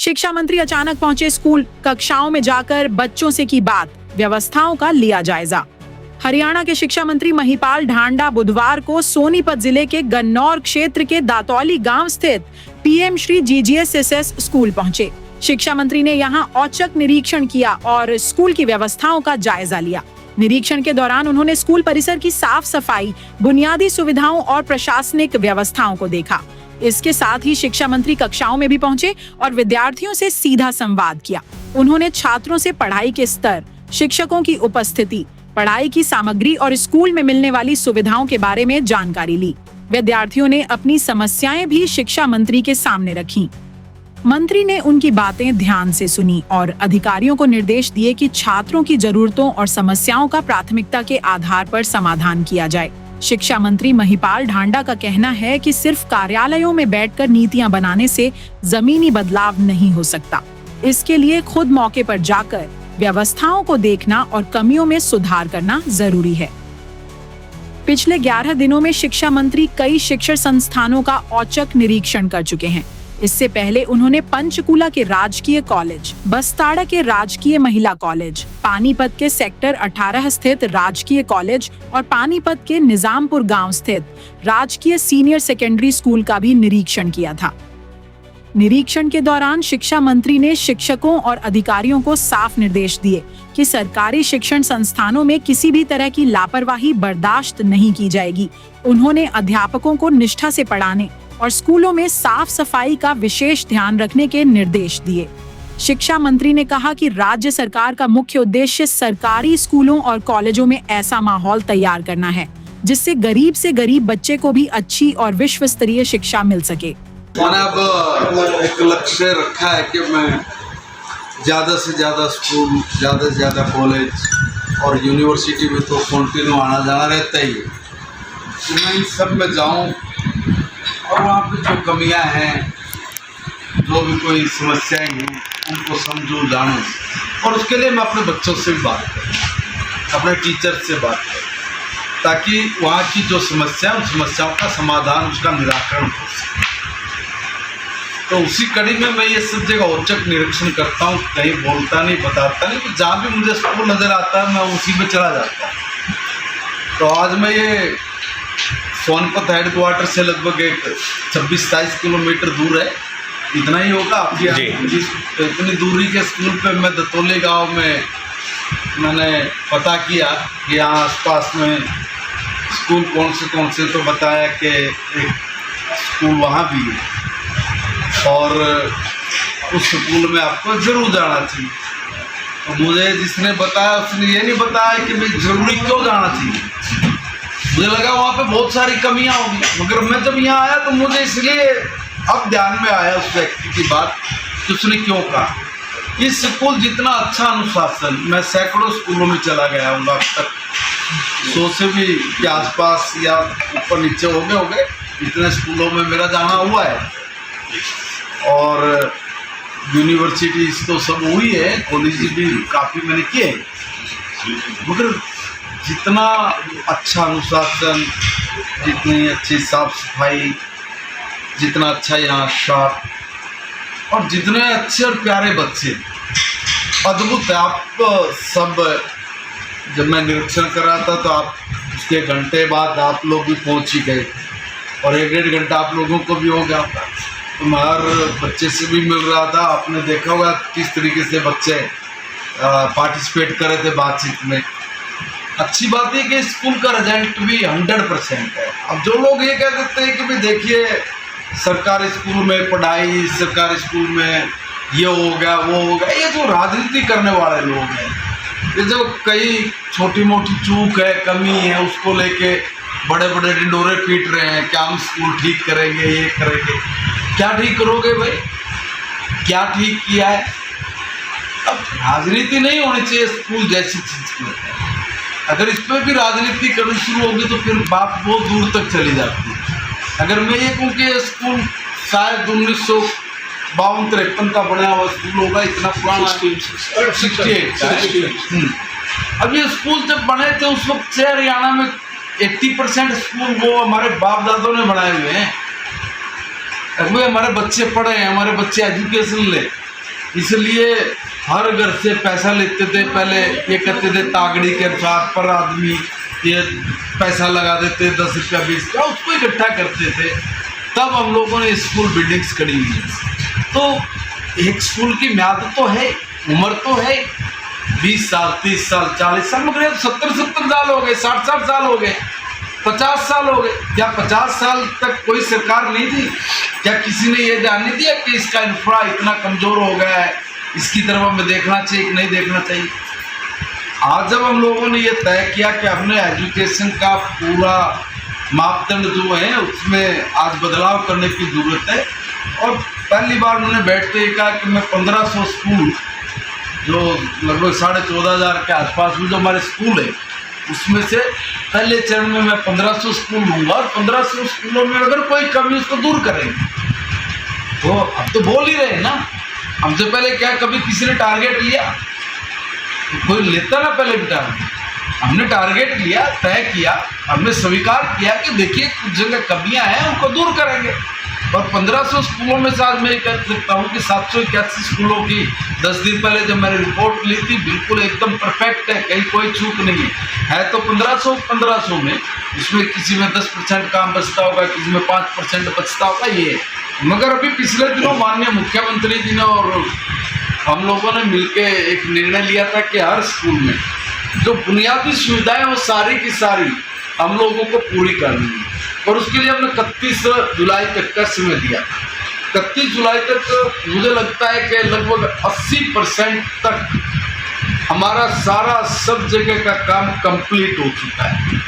शिक्षा मंत्री अचानक पहुंचे स्कूल, कक्षाओं में जाकर बच्चों से की बात, व्यवस्थाओं का लिया जायजा। हरियाणा के शिक्षा मंत्री महिपाल ढांडा बुधवार को सोनीपत जिले के गन्नौर क्षेत्र के दातौली गांव स्थित पीएम श्री GGSSS स्कूल पहुंचे। शिक्षा मंत्री ने यहां औचक निरीक्षण किया और स्कूल की व्यवस्थाओं का जायजा लिया। निरीक्षण के दौरान उन्होंने स्कूल परिसर की साफ सफाई, बुनियादी सुविधाओं और प्रशासनिक व्यवस्थाओं को देखा। इसके साथ ही शिक्षा मंत्री कक्षाओं में भी पहुंचे और विद्यार्थियों से सीधा संवाद किया। उन्होंने छात्रों से पढ़ाई के स्तर, शिक्षकों की उपस्थिति, पढ़ाई की सामग्री और स्कूल में मिलने वाली सुविधाओं के बारे में जानकारी ली। विद्यार्थियों ने अपनी समस्याएं भी शिक्षा मंत्री के सामने रखी। मंत्री ने उनकी बातें ध्यान से सुनी और अधिकारियों को निर्देश दिए कि छात्रों की जरूरतों और समस्याओं का प्राथमिकता के आधार पर समाधान किया जाए। शिक्षा मंत्री महिपाल ढांडा का कहना है कि सिर्फ कार्यालयों में बैठकर नीतियां बनाने से जमीनी बदलाव नहीं हो सकता। इसके लिए खुद मौके पर जाकर व्यवस्थाओं को देखना और कमियों में सुधार करना जरूरी है। पिछले 11 दिनों में शिक्षा मंत्री कई शिक्षण संस्थानों का औचक निरीक्षण कर चुके हैं। इससे पहले उन्होंने पंचकूला के राजकीय कॉलेज, बस्ताड़ा के राजकीय महिला कॉलेज, पानीपत के सेक्टर 18 स्थित राजकीय कॉलेज और पानीपत के निजामपुर गांव स्थित राजकीय सीनियर सेकेंडरी स्कूल का भी निरीक्षण किया था। निरीक्षण के दौरान शिक्षा मंत्री ने शिक्षकों और अधिकारियों को साफ निर्देश दिए कि सरकारी शिक्षण संस्थानों में किसी भी तरह की लापरवाही बर्दाश्त नहीं की जाएगी। उन्होंने अध्यापकों को निष्ठा से पढ़ाने और स्कूलों में साफ सफाई का विशेष ध्यान रखने के निर्देश दिए। शिक्षा मंत्री ने कहा कि राज्य सरकार का मुख्य उद्देश्य सरकारी स्कूलों और कॉलेजों में ऐसा माहौल तैयार करना है जिससे गरीब से गरीब बच्चे को भी अच्छी और विश्व स्तरीय शिक्षा मिल सके। मैंने अब एक लक्ष्य रखा है कि मैं ज़्यादा से ज़्यादा स्कूल, ज़्यादा से ज़्यादा कॉलेज और यूनिवर्सिटी में तो कंटिन्यू आना जाना रहता ही है। तो मैं इन सब में जाऊं और वहाँ पे जो कमियां हैं, जो भी कोई समस्याएं हैं, उनको समझूं, जानूं और उसके लिए मैं अपने बच्चों से भी बात करूं, अपने टीचर से बात करूं, ताकि वहाँ की जो समस्या, उन समस्याओं का समाधान, उसका निराकरण हो सके। तो उसी कड़ी में मैं ये सब जगह औचक निरीक्षण करता हूँ, कहीं बोलता नहीं, बताता नहीं, जहाँ भी मुझे स्कूल नज़र आता है मैं उसी में चला जाता हूँ। तो आज मैं ये सोनपत हेडक्वार्टर से लगभग एक 26-27 किलोमीटर दूर है, इतना ही होगा आपकी इतनी दूरी के स्कूल पे मैं दतौली गांव में मैंने पता किया कि यहाँ आसपास में स्कूल कौन से तो बताया कि एक स्कूल वहाँ भी है और उस स्कूल में आपको ज़रूर जाना चाहिए। तो मुझे जिसने बताया उसने ये नहीं बताया कि भाई ज़रूरी क्यों जाना चाहिए। मुझे लगा वहाँ पे बहुत सारी कमियां होंगी, मगर मैं जब यहाँ आया तो मुझे इसलिए अब ध्यान में आया उस व्यक्ति की बात कि उसने क्यों कहा। इस स्कूल जितना अच्छा अनुशासन, मैं सैकड़ों स्कूलों में चला गया हूँ अब तक, 100 से भी के आसपास या ऊपर नीचे हो गए, इतने स्कूलों में मेरा जाना हुआ है और यूनिवर्सिटीज तो सब हुई है, कॉलेज भी काफ़ी मैंने किए, मगर जितना अच्छा अनुशासन, जितनी अच्छी साफ सफाई, जितना अच्छा यहाँ स्टाफ और जितने अच्छे और प्यारे बच्चे, अद्भुत है। आप सब जब मैं निरीक्षण कर रहा था तो आप उसके घंटे बाद आप लोग भी पहुँच ही गए और 1-1.5 घंटा आप लोगों को भी हो गया। तो मैं हर बच्चे से भी मिल रहा था, आपने देखा होगा किस तरीके से बच्चे पार्टिसिपेट कर रहे थे बातचीत में। अच्छी बात है कि स्कूल का रिजल्ट भी 100% है। अब जो लोग ये कह देते हैं कि भाई देखिए सरकारी स्कूल में पढ़ाई, सरकारी स्कूल में ये हो गया वो हो गया, ये जो राजनीति करने वाले लोग हैं, ये जो कई छोटी मोटी चूक है, कमी है, उसको लेके बड़े बड़े ढिंडोरे पीट रहे हैं, क्या हम स्कूल ठीक करेंगे, ये करेंगे। क्या ठीक करोगे भाई, क्या ठीक किया है? अब राजनीति नहीं होनी चाहिए स्कूल जैसी चीज़ की। अगर इस पर भी राजनीति करनी शुरू होगी तो फिर बात बहुत दूर तक चली जाती है। अगर मैं ये कहूँ कि स्कूल शायद 1952-53 का बना हुआ स्कूल होगा, इतना पुराना, 68। अब ये स्कूल जब बने थे उस वक्त से हरियाणा में 80% स्कूल वो हमारे बाप दादों ने बनाए हुए हैं। अभी हमारे बच्चे पढ़े हैं, हमारे बच्चे एजुकेशन ले, इसलिए हर घर से पैसा लेते थे। पहले ये कहते थे तागड़ी के अनुसार पर आदमी ये पैसा लगा देते 10 रुपया 20 रुपया, उसको इकट्ठा करते थे। तब हम लोगों ने स्कूल बिल्डिंग्स खड़ी हुई है। तो एक स्कूल की म्याद तो है, उम्र तो है 20 साल 30 साल 40 साल, मगर 70 साल हो गए, 60 साल हो गए, 50 साल हो गए। क्या 50 साल तक कोई सरकार नहीं थी? क्या किसी ने ये ध्यान नहीं दिया कि इसका इंफ्रा इतना कमज़ोर हो गया है, इसकी तरफ हमें देखना चाहिए कि नहीं देखना चाहिए? आज जब हम लोगों ने ये तय किया कि हमने एजुकेशन का पूरा मापदंड जो है उसमें आज बदलाव करने की ज़रूरत है, और पहली बार उन्होंने बैठते ही कहा कि मैं 1500 स्कूल जो लगभग 14,500 के आसपास में जो हमारे स्कूल है उसमें से पहले चरण में मैं 1500 स्कूल लूँगा, और 1500 स्कूलों में अगर कोई कमी उसको दूर करेंगे। तो अब तो बोल ही रहे ना, हमसे पहले क्या कभी किसी ने टारगेट लिया? कोई लेता ना पहले भी टारगेट। हमने टारगेट लिया, तय किया, हमने स्वीकार किया कि देखिए कुछ जगह कमियां हैं, उनको दूर करेंगे। और 1500 स्कूलों में से आज मैं कह सकता हूँ कि 781 स्कूलों की 10 दिन पहले जब मैंने रिपोर्ट ली थी बिल्कुल एकदम परफेक्ट है, कहीं कोई चूक नहीं है। तो 1500 में इसमें किसी में 10% काम बचता होगा, किसी में 5% बचता होगा, ये। मगर अभी पिछले दिनों माननीय मुख्यमंत्री जी ने और हम लोगों ने मिलके एक निर्णय लिया था कि हर स्कूल में जो बुनियादी सुविधाएं वो सारी की सारी हम लोगों को पूरी करनी है, और उसके लिए हमने 31 जुलाई तक का समय दिया। 31 जुलाई तक मुझे लगता है कि लगभग 80% तक हमारा सारा सब जगह का काम कंप्लीट हो चुका है,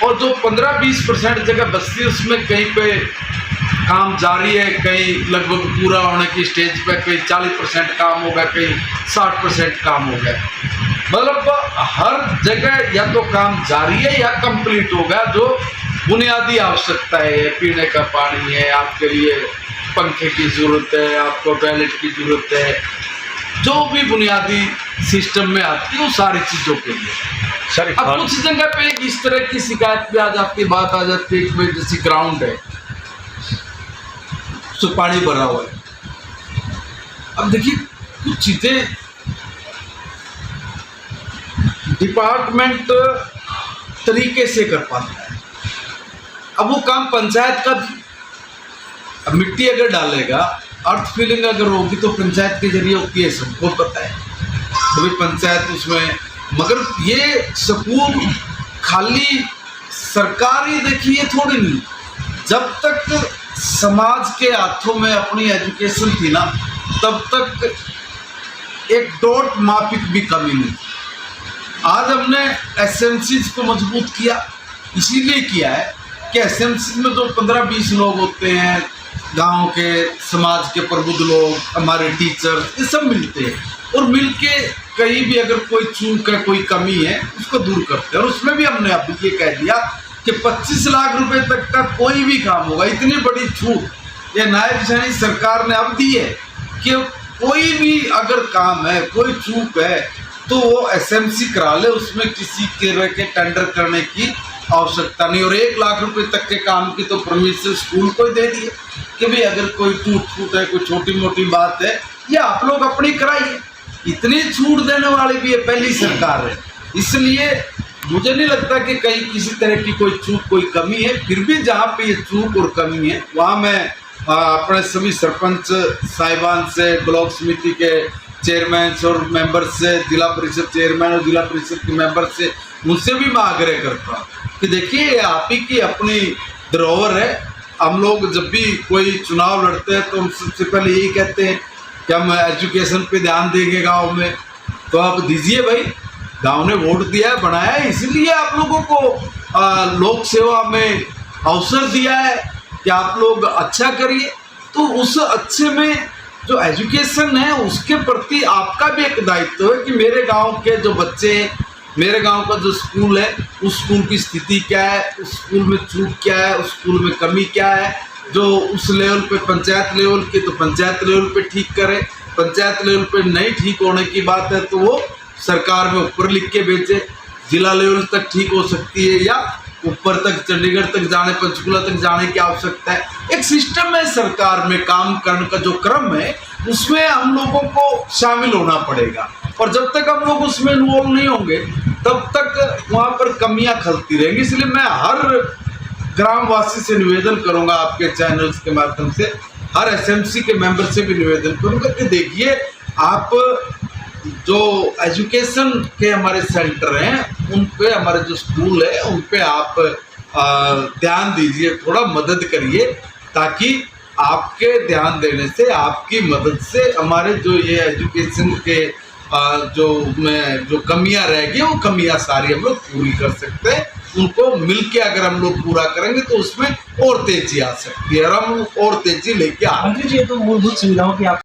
और जो 15-20% जगह बचती है उसमें कहीं पे काम जारी है, कहीं लगभग पूरा होने की स्टेज पे, कहीं 40% काम होगा, कहीं 60% काम हो गया। मतलब हर जगह या तो काम जारी है या कंप्लीट हो गया। जो बुनियादी आवश्यकता है, पीने का पानी है, आपके लिए पंखे की ज़रूरत है, आपको टॉयलेट की ज़रूरत है, जो भी बुनियादी सिस्टम में आती है वो सारी चीज़ों के लिए। सर अब कुछ जगह पे इस तरह की शिकायत भी आ जाती है, बात आ जाती है कि भाई जैसे ग्राउंड है तो पानी भरा हुआ है। अब देखिए कुछ चीज़ें डिपार्टमेंट तरीके से कर पाता है। अब वो काम पंचायत का भी, अब मिट्टी अगर डालेगा, अर्थ फिलिंग अगर होगी तो पंचायत के जरिए होती है, सबको पता है। तो भाई पंचायत उसमें, मगर ये स्कूल खाली सरकार ही देखिए थोड़ी नहीं। जब तक समाज के हाथों में अपनी एजुकेशन थी ना, तब तक एक डॉट माफिक भी कमी नहीं। आज हमने एसएमसीज को मजबूत किया, इसीलिए किया है कि एसएमसी में जो 15-20 लोग होते हैं, गांव के समाज के प्रबुद्ध लोग, हमारे टीचर, ये सब मिलते हैं, और मिलके कहीं भी अगर कोई चूक है, कोई कमी है, उसको दूर करते हैं। और उसमें भी हमने अब ये कह दिया कि 25 लाख रुपए तक का कोई भी काम होगा। इतनी बड़ी छूट ये नायब सैनी सरकार ने अब दी है कि कोई भी अगर काम है, कोई चूक है, तो वो एसएमसी करा ले, उसमें किसी तरह के टेंडर करने की आवश्यकता नहीं। और 1 लाख रुपए तक के काम की तो परमिशन स्कूल को ही दे दिए कि भाई अगर कोई टूट है, कोई छोटी मोटी बात है, ये आप लोग अपनी कराइए। इतनी छूट देने वाली भी ये पहली सरकार है। इसलिए मुझे नहीं लगता कि कहीं किसी तरह की कोई चूक, कोई कमी है। फिर भी जहाँ पे ये चूक और कमी है, वहाँ मैं अपने सभी सरपंच साहिबान से, ब्लॉक समिति के चेयरमैन और मेंबर से, जिला परिषद चेयरमैन और जिला परिषद के मेंबर से, उनसे भी मैं आग्रह करता हूँ कि देखिए ये आप ही की अपनी धरोहर है। हम लोग जब भी कोई चुनाव लड़ते हैं तो हम सबसे पहले यही कहते हैं कि हम एजुकेशन पे ध्यान देंगे गांव में। तो आप दीजिए भाई, गांव ने वोट दिया है, बनाया है, इसलिए आप लोगों को लोक सेवा में अवसर दिया है कि आप लोग अच्छा करिए। तो उस अच्छे में जो एजुकेशन है उसके प्रति आपका भी एक दायित्व है कि मेरे गांव के जो बच्चे हैं, मेरे गांव का जो स्कूल है, उस स्कूल की स्थिति क्या है, उस स्कूल में चूक क्या है, उस स्कूल में कमी क्या है। जो उस लेवल पे पंचायत लेवल की, तो पंचायत लेवल पे ठीक करे। पंचायत लेवल पे नहीं ठीक होने की बात है तो वो सरकार में ऊपर लिख के भेजे। जिला लेवल तक ठीक हो सकती है या ऊपर तक चंडीगढ़ तक जाने, पंचकुला तक जाने की आवश्यकता है। एक सिस्टम है सरकार में काम करने का जो क्रम है, उसमें हम लोगों को शामिल होना पड़ेगा। और जब तक हम लोग उसमें इन्वॉल्व नहीं होंगे तब तक वहाँ पर कमियां खलती रहेंगी। इसलिए मैं हर ग्रामवासी से निवेदन करूंगा, आपके चैनल्स के माध्यम से हर एसएमसी के मेंबर से भी निवेदन करूंगा कि देखिए, आप जो एजुकेशन के हमारे सेंटर हैं उन पे, हमारे जो स्कूल है उन पे आप ध्यान दीजिए, थोड़ा मदद करिए, ताकि आपके ध्यान देने से, आपकी मदद से हमारे जो ये एजुकेशन के जो कमियां रह गई वो कमियां सारी हम लोग पूरी कर सकते हैं। उनको मिलके अगर हम लोग पूरा करेंगे तो उसमें और तेजी आ सकती है और हम और तेजी लेके आ। मंत्री जी, ये तो मूलभूत सुविधाओं की आप